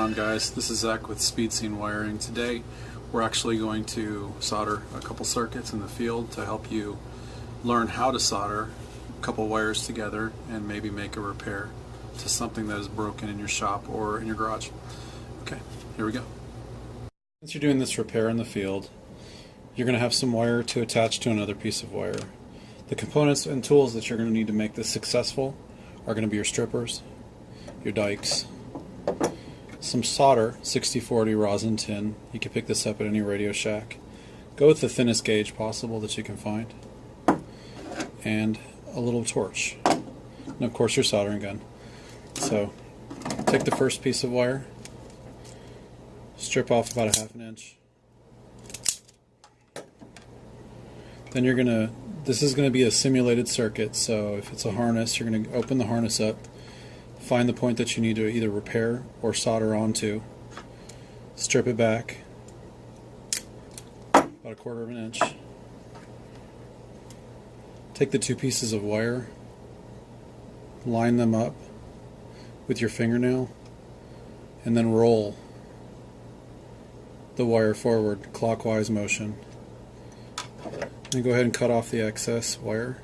on, guys? This is Zach with Speed Scene Wiring. Today we're actually going to solder a couple circuits in the field to help you learn how to solder a couple wires together and maybe make a repair to something that is broken in your shop or in your garage. Okay, here we go. Since you're doing this repair in the field, you're going to have some wire to attach to another piece of wire. The components and tools that you're going to need to make this successful are going to be your strippers, your Dykes, some solder, 60/40 rosin tin. You can pick this up at any Radio Shack. Go with the thinnest gauge possible that you can find, and a little torch, and of course your soldering gun. So take the first piece of wire, strip off about a 1/2 inch. Then you're gonna, this is going to be a simulated circuit, so if it's a harness, you're going to open the harness up, find the point that you need to either repair or solder onto, strip it back about 1/4 inch, take the two pieces of wire, line them up with your fingernail, and then roll the wire forward, clockwise motion. Then go ahead and cut off the excess wire,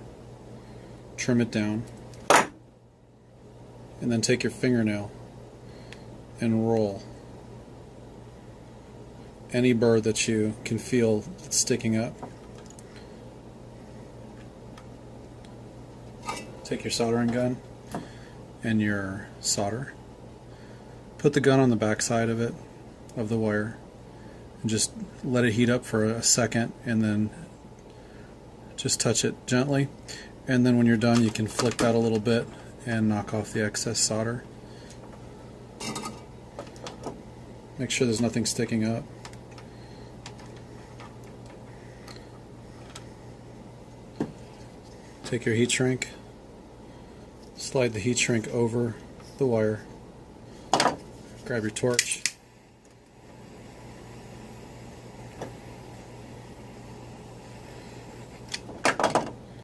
trim it down, and then take your fingernail and roll any burr that you can feel that's sticking up. Take your soldering gun and your solder, put the gun on the back side of it, of the wire, and just let it heat up for a second, and then just touch it gently, and then when you're done you can flick that a little bit and knock off the excess solder. Make sure there's nothing sticking up. Take your heat shrink, slide the heat shrink over the wire, grab your torch,